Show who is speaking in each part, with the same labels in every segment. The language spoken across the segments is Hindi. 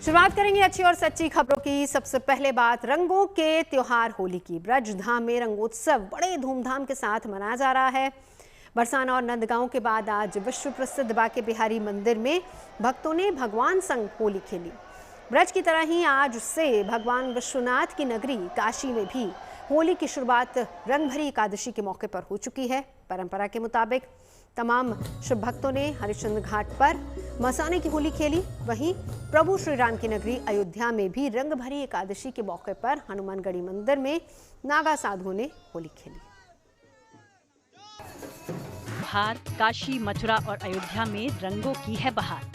Speaker 1: शुरुआत करेंगे अच्छी और सच्ची खबरों की। सबसे पहले बात रंगों के त्योहार होली की। ब्रजधाम में रंगोत्सव बड़े धूमधाम के साथ मनाया जा रहा है। बरसाना और नंदगांव के बाद आज विश्व प्रसिद्ध बांके बिहारी मंदिर में भक्तों ने भगवान संग होली खेली। ब्रज की तरह ही आज से भगवान विश्वनाथ की नगरी काशी में भी होली की शुरुआत रंगभरी एकादशी के मौके पर हो चुकी है। परंपरा के मुताबिक तमाम शिव भक्तों ने हरिश्चंद्र घाट पर मसाने की होली खेली। वहीं प्रभु श्री राम की नगरी अयोध्या में भी रंगभरी एकादशी के मौके पर हनुमानगढ़ी मंदिर में नागा साधुओं ने होली खेली।
Speaker 2: बिहार, काशी, मथुरा और अयोध्या में रंगों की है बहार।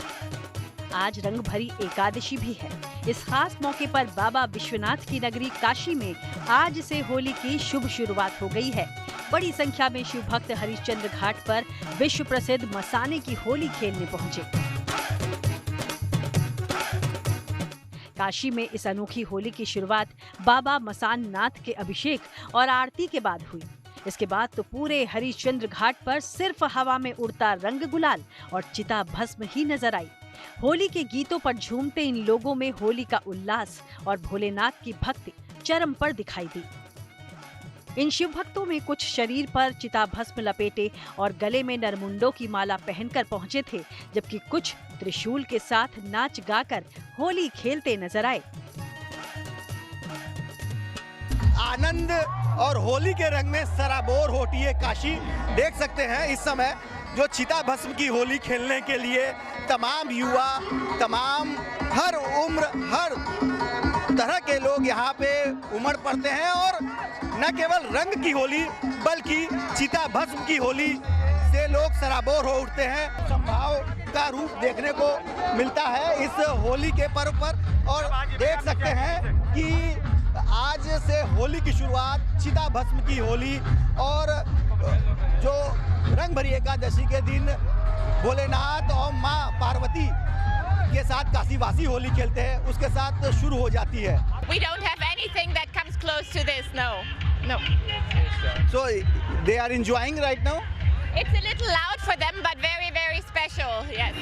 Speaker 2: आज रंग भरी एकादशी भी है। इस खास मौके पर बाबा विश्वनाथ की नगरी काशी में आज से होली की शुभ शुरुआत हो गई है। बड़ी संख्या में शिव भक्त हरिश्चंद्र घाट पर विश्व प्रसिद्ध मसाने की होली खेलने पहुंचे। काशी में इस अनोखी होली की शुरुआत बाबा मसान नाथ के अभिषेक और आरती के बाद हुई। इसके बाद तो पूरे हरिश्चंद्र घाट पर सिर्फ हवा में उड़ता रंग गुलाल और चिता भस्म ही नजर आई। होली के गीतों पर झूमते इन लोगों में होली का उल्लास और भोलेनाथ की भक्ति चरम पर दिखाई दी। इन शिव भक्तों में कुछ शरीर पर चिता भस्म लपेटे और गले में नरमुंडों की माला पहनकर पहुंचे थे, जबकि कुछ त्रिशूल के साथ नाच गाकर होली खेलते नजर आए।
Speaker 3: आनंद और होली के रंग में सराबोर होती है काशी। देख सकते हैं इस समय जो चिता भस्म की होली खेलने के लिए तमाम युवा, तमाम हर उम्र, हर तरह के लोग यहाँ पे उमड़ पड़ते हैं और न केवल रंग की होली बल्कि चिता भस्म की होली से लोग सराबोर हो उठते हैं। संभाव का रूप देखने को मिलता है इस होली के पर्व पर और देख सकते हैं कि आज से होली की शुरुआत चिता भस्म की होली और जो रंग भरी एकादशी के दिन भोलेनाथ और माँ पार्वती के साथ काशीवासी होली खेलते हैं उसके साथ शुरू हो जाती है।
Speaker 4: We don't have anything that comes close to this, no.
Speaker 3: So they are enjoying right now?
Speaker 4: It's a little loud for them, but very, very special, yes.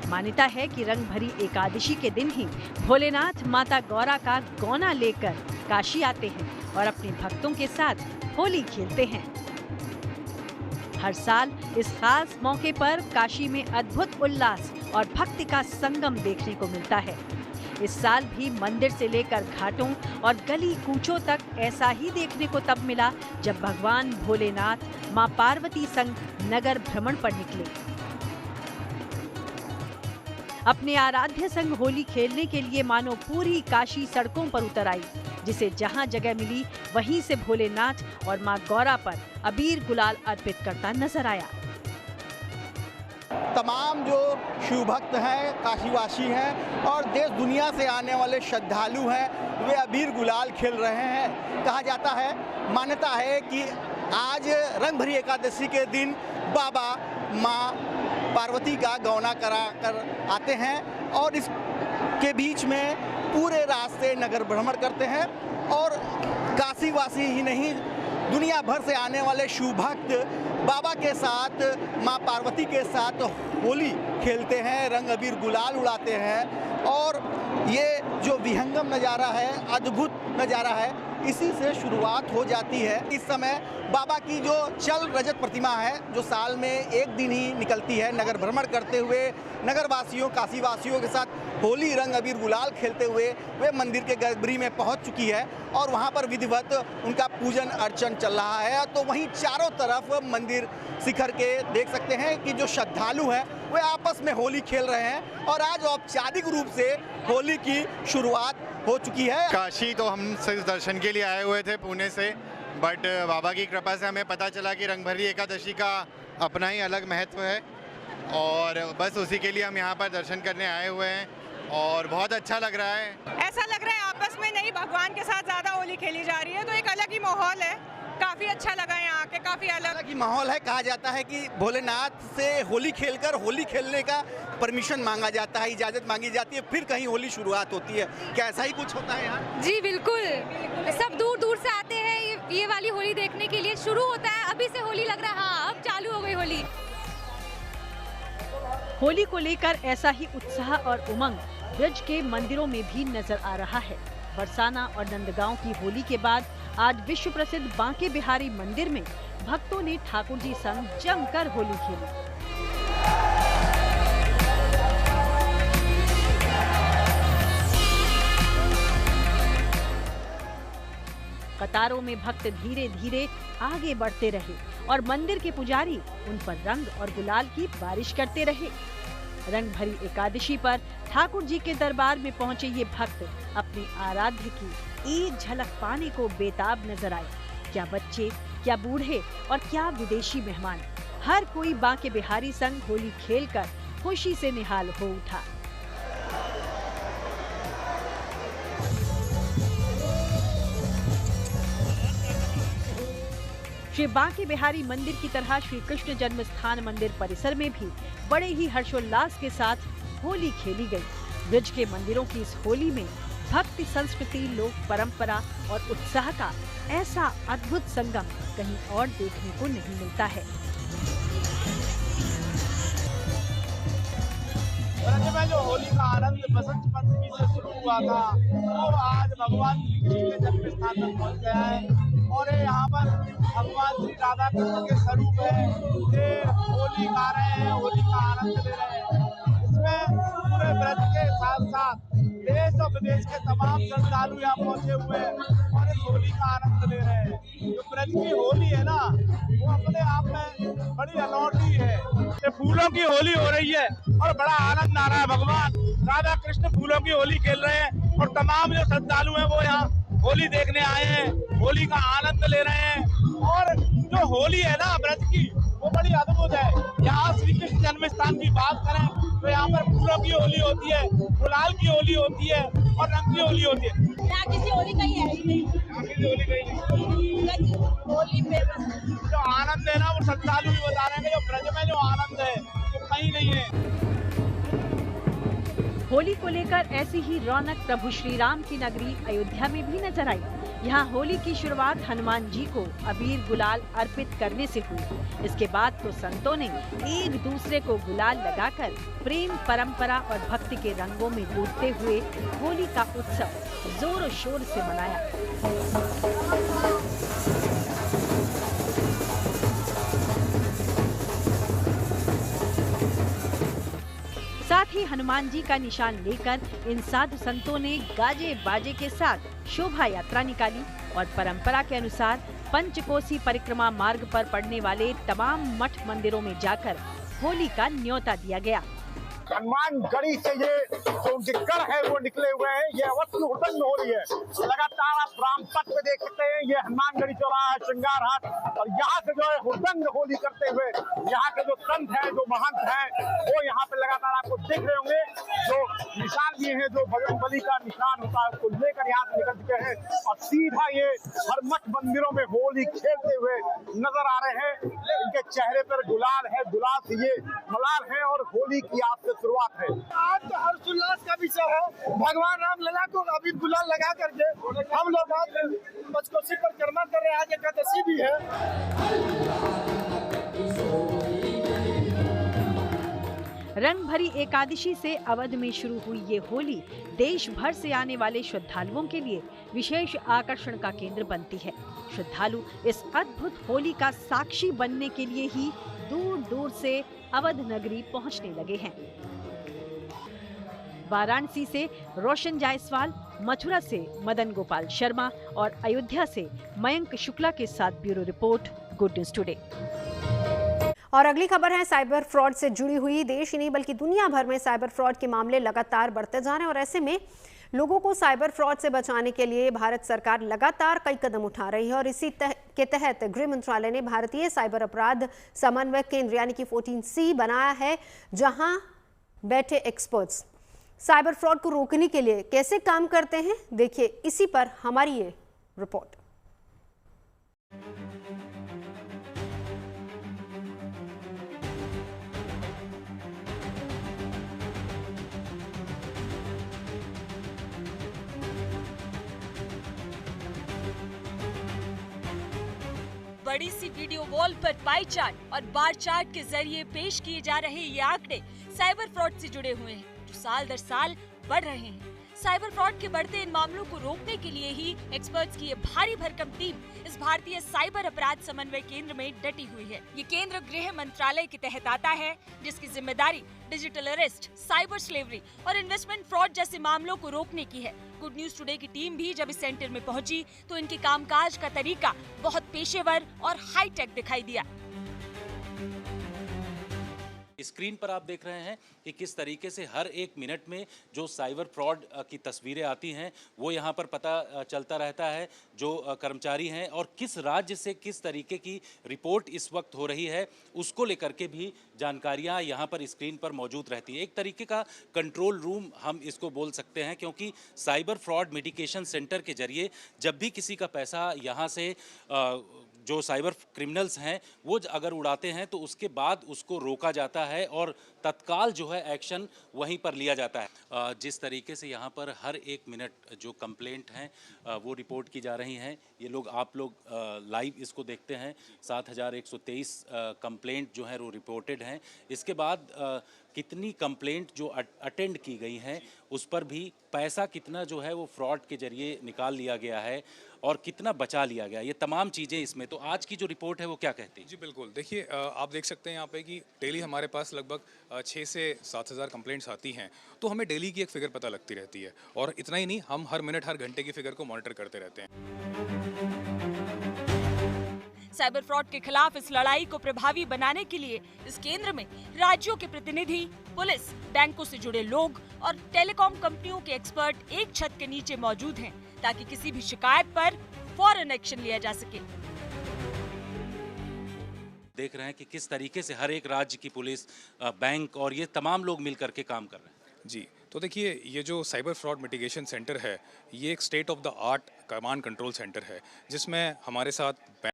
Speaker 2: मान्यता है कि रंग भरी एकादशी के दिन ही भोलेनाथ माता गौरा का गौना लेकर काशी आते हैं और अपने भक्तों के साथ होली खेलते हैं। हर साल इस खास मौके पर काशी में अद्भुत उल्लास और भक्ति का संगम देखने को मिलता है। इस साल भी मंदिर से लेकर घाटों और गली कूचों तक ऐसा ही देखने को तब मिला जब भगवान भोलेनाथ मां पार्वती संग नगर भ्रमण पर निकले। अपने आराध्य संग होली खेलने के लिए मानो पूरी काशी सड़कों पर उतर आई, जिसे जहां जगह मिली वहीं से भोलेनाथ और मां गौरा पर अबीर गुलाल अर्पित करता नजर आया।
Speaker 3: तमाम जो शिव भक्त हैं, काशीवासी हैं और देश दुनिया से आने वाले श्रद्धालु हैं, वे अबीर गुलाल खेल रहे हैं। कहा जाता है, मान्यता है कि आज रंग भरी एकादशी के दिन बाबा माँ पार्वती का गौना करा कर आते हैं और इसके बीच में पूरे रास्ते नगर भ्रमण करते हैं और काशीवासी ही नहीं दुनिया भर से आने वाले शिव भक्त बाबा के साथ माँ पार्वती के साथ होली खेलते हैं, रंग अबीर गुलाल उड़ाते हैं और ये जो विहंगम नज़ारा है, अद्भुत नज़ारा है, इसी से शुरुआत हो जाती है। इस समय बाबा की जो चल रजत प्रतिमा है जो साल में एक दिन ही निकलती है, नगर भ्रमण करते हुए नगरवासियों, काशीवासियों के साथ होली रंग अबीर गुलाल खेलते हुए वे मंदिर के गर्भगृह में पहुंच चुकी है और वहां पर विधिवत उनका पूजन अर्चन चल रहा है। तो वहीं चारों तरफ मंदिर शिखर के देख सकते हैं कि जो श्रद्धालु हैं वे आपस में होली खेल रहे हैं और आज औपचारिक रूप से होली की शुरुआत हो चुकी है।
Speaker 5: काशी तो हम सिर्फ दर्शन के लिए आए हुए थे पुणे से, बट बाबा की कृपा से हमें पता चला कि रंग भरी एकादशी का अपना ही अलग महत्व है और बस उसी के लिए हम यहाँ पर दर्शन करने आए हुए हैं और बहुत अच्छा लग रहा है।
Speaker 6: ऐसा लग रहा है आपस में नहीं, भगवान के साथ ज़्यादा होली खेली जा रही है, तो एक अलग ही माहौल है। काफ़ी अच्छा लगा यहाँ के, काफ़ी अलग
Speaker 3: ही माहौल है। कहा जाता है कि भोलेनाथ से होली खेलकर होली खेलने का परमिशन मांगा जाता है, इजाज़त मांगी जाती है, फिर कहीं होली शुरुआत होती है। क्या ऐसा ही कुछ होता है यहाँ?
Speaker 7: जी बिल्कुल, सब दूर दूर से आते हैं ये वाली होली देखने के लिए। शुरू होता है अभी से होली लग रहा है, हाँ अब चालू हो गई होली।
Speaker 2: होली को लेकर ऐसा ही उत्साह और उमंग ब्रज के मंदिरों में भी नजर आ रहा है। बरसाना और नंदगांव की होली के बाद आज विश्व प्रसिद्ध बांके बिहारी मंदिर में भक्तों ने ठाकुर जी संग जमकर होली खेली। कतारों में भक्त धीरे धीरे आगे बढ़ते रहे और मंदिर के पुजारी उन पर रंग और गुलाल की बारिश करते रहे। रंग भरी एकादशी पर ठाकुर जी के दरबार में पहुंचे ये भक्त अपने आराध्य की एक झलक पाने को बेताब नजर आए। क्या बच्चे, क्या बूढ़े और क्या विदेशी मेहमान, हर कोई बांके बिहारी संग होली खेलकर खुशी से निहाल हो उठा। श्री बांके बिहारी मंदिर की तरह श्री कृष्ण जन्म स्थान मंदिर परिसर में भी बड़े ही हर्षोल्लास के साथ होली खेली गई। ब्रज के मंदिरों की इस होली में भक्ति, संस्कृति, लोक परंपरा और उत्साह का ऐसा अद्भुत संगम कहीं और देखने को नहीं मिलता है।
Speaker 8: ब्रज में जो होली का आनंद बसंत पंचमी से शुरू हुआ था वो आज भगवान श्री कृष्ण के जन्म स्थान पर पहुंच गया है और ये यहाँ पर भगवान श्री राधा कृष्ण के स्वरूप है। ये होली गा रहे हैं, होली का आनंद ले रहे हैं। इसमें पूरे ब्रज के साथ साथ देश और विदेश के तमाम श्रद्धालु यहाँ पहुंचे हुए हैं और इस होली का आनंद ले रहे हैं। जो ब्रज की होली है ना, वो अपने आप में बड़ी अनोखी है। ये फूलों की होली हो रही है और बड़ा आनंद आ रहा है। भगवान राधा कृष्ण फूलों की होली खेल रहे हैं और तमाम जो श्रद्धालु हैं वो यहाँ होली देखने आए हैं, होली का आनंद ले रहे हैं। और जो होली है ना ब्रज की, वो बड़ी अद्भुत है। यहाँ श्री कृष्ण जन्म स्थान की बात करें तो यहाँ पर फूलों की होली होती है, गुलाल की होली होती है और रंग की होली होती है।
Speaker 9: यहाँ किसी होली का ही है ही नहीं।
Speaker 8: होली कहीं
Speaker 9: होली फेमस।
Speaker 8: जो आनंद है ना वो श्रद्धालु भी बता रहे हैं कि जो ब्रज में जो आनंद है वो कहीं नहीं है।
Speaker 2: होली को लेकर ऐसी ही रौनक प्रभु श्री राम की नगरी अयोध्या में भी नजर आई। यहाँ होली की शुरुआत हनुमान जी को अबीर गुलाल अर्पित करने से हुई। इसके बाद तो संतों ने एक दूसरे को गुलाल लगाकर प्रेम, परंपरा और भक्ति के रंगों में डूबते हुए होली का उत्सव जोरों शोर से मनाया। साथ ही हनुमान जी का निशान लेकर इन साधु संतों ने गाजे बाजे के साथ शोभा यात्रा निकाली और परंपरा के अनुसार पंचकोसी परिक्रमा मार्ग पर पड़ने वाले तमाम मठ मंदिरों में जाकर होली का न्योता दिया गया।
Speaker 8: हनुमान गढ़ी से ये जो उनके गढ़ है वो निकले हुए हैं। ये अवश्य हुड़दंग हो रही है। लगातार आप रामपथ पे देख सकते हैं, ये हनुमान गढ़ी चौराहा, श्रृंगार हाट, और यहाँ से जो है हुड़दंग होली करते हुए यहाँ के जो संत हैं, जो महंत हैं, वो यहाँ पे लगातार आपको देख रहे होंगे। जो निशान लिए हैं, जो बजरंग बली का निशान होता है, उसको लेकर यहाँ से निकल चुके हैं और सीधा ये हर मठ मंदिरों में होली खेलते हुए नजर आ रहे हैं। इनके चेहरे पर गुलाल है, गुलाल से ये मलाल है और होली की आज से शुरुआत है। आज तो हर्षोल्लास का विषय है। भगवान राम लला को अभी गुलाल लगा करके हम लोग आज पंचकोसी परिक्रमा कर रहे हैं। आज एकादशी भी है।
Speaker 2: रंग भरी एकादशी से अवध में शुरू हुई ये होली देश भर से आने वाले श्रद्धालुओं के लिए विशेष आकर्षण का केंद्र बनती है। श्रद्धालु इस अद्भुत होली का साक्षी बनने के लिए ही दूर दूर से अवध नगरी पहुंचने लगे हैं। वाराणसी से रोशन जायसवाल, मथुरा से मदन गोपाल शर्मा और अयोध्या से मयंक शुक्ला के साथ bureau report, good news today.
Speaker 1: और अगली खबर है साइबर फ्रॉड से जुड़ी हुई। देश ही नहीं बल्कि दुनिया भर में साइबर फ्रॉड के मामले लगातार बढ़ते जा रहे हैं और ऐसे में लोगों को साइबर फ्रॉड से बचाने के लिए भारत सरकार लगातार कई कदम उठा रही है और इसी के तहत गृह मंत्रालय ने भारतीय साइबर अपराध समन्वय केंद्र यानी कि 14C बनाया है, जहां बैठे एक्सपर्ट्स साइबर फ्रॉड को रोकने के लिए कैसे काम करते हैं, देखिए इसी पर हमारी ये रिपोर्ट।
Speaker 10: बड़ी सी वीडियो वॉल पर पाई चार्ट और बार चार्ट के जरिए पेश किए जा रहे ये आंकड़े साइबर फ्रॉड से जुड़े हुए हैं, जो साल दर साल बढ़ रहे हैं। साइबर फ्रॉड के बढ़ते इन मामलों को रोकने के लिए ही एक्सपर्ट्स की ये भारी भरकम टीम इस भारतीय साइबर अपराध समन्वय केंद्र में डटी हुई है। ये केंद्र गृह मंत्रालय के तहत आता है, जिसकी जिम्मेदारी डिजिटल अरेस्ट, साइबर स्लेवरी और इन्वेस्टमेंट फ्रॉड जैसे मामलों को रोकने की है। गुड न्यूज टुडे की टीम भी जब इस सेंटर में पहुंची तो इनके कामकाज का तरीका बहुत पेशेवर और हाईटेक दिखाई दिया।
Speaker 11: स्क्रीन पर आप देख रहे हैं कि किस तरीके से हर एक मिनट में जो साइबर फ्रॉड की तस्वीरें आती हैं वो यहाँ पर पता चलता रहता है जो कर्मचारी हैं, और किस राज्य से किस तरीके की रिपोर्ट इस वक्त हो रही है उसको लेकर के भी जानकारियाँ यहाँ पर स्क्रीन पर मौजूद रहती है। एक तरीके का कंट्रोल रूम हम इसको बोल सकते हैं, क्योंकि साइबर फ्रॉड मिटिगेशन सेंटर के जरिए जब भी किसी का पैसा यहाँ से जो साइबर क्रिमिनल्स हैं वो अगर उड़ाते हैं तो उसके बाद उसको रोका जाता है और तत्काल जो है एक्शन वहीं पर लिया जाता है। जिस तरीके से यहाँ पर हर एक मिनट जो कंप्लेंट हैं वो रिपोर्ट की जा रही हैं, ये लोग आप लोग लाइव इसको देखते हैं। 7123 कंप्लेंट जो है वो रिपोर्टेड हैं। इसके बाद कितनी कंप्लेंट जो अटेंड की गई हैं उस पर भी पैसा कितना जो है वो फ्रॉड के जरिए निकाल लिया गया है और कितना बचा लिया गया, ये तमाम चीज़ें इसमें। तो आज की जो रिपोर्ट है वो क्या कहती है?
Speaker 12: जी बिल्कुल, देखिए आप देख सकते हैं यहाँ पे कि डेली हमारे पास लगभग 6 से 7 हज़ार कंप्लेंट्स आती हैं, तो हमें डेली की एक फिगर पता लगती रहती है। और इतना ही नहीं, हम हर मिनट हर घंटे की फिगर को मॉनिटर करते रहते हैं।
Speaker 10: साइबर फ्रॉड के खिलाफ इस लड़ाई को प्रभावी बनाने के लिए इस केंद्र में राज्यों के प्रतिनिधि, पुलिस, बैंकों से जुड़े लोग और टेलीकॉम कंपनियों के एक्सपर्ट एक छत के नीचे मौजूद हैं, ताकि किसी भी शिकायत पर फौरन एक्शन लिया जा सके।
Speaker 11: देख रहे हैं कि किस तरीके से हर एक राज्य की पुलिस, बैंक और ये तमाम लोग मिलकर के काम कर रहे हैं।
Speaker 12: जी, तो देखिए ये जो साइबर फ्रॉड मिटिगेशन सेंटर है ये एक state of the art command control centre है, जिसमें हमारे साथ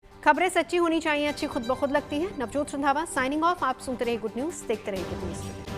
Speaker 1: खबरें सच्ची होनी चाहिए, अच्छी खुद ब खुद लगती हैं। Navjot Randhawa signing off. आप सुनते रहिए गुड न्यूज़, देखते रहिए गुड न्यूज़।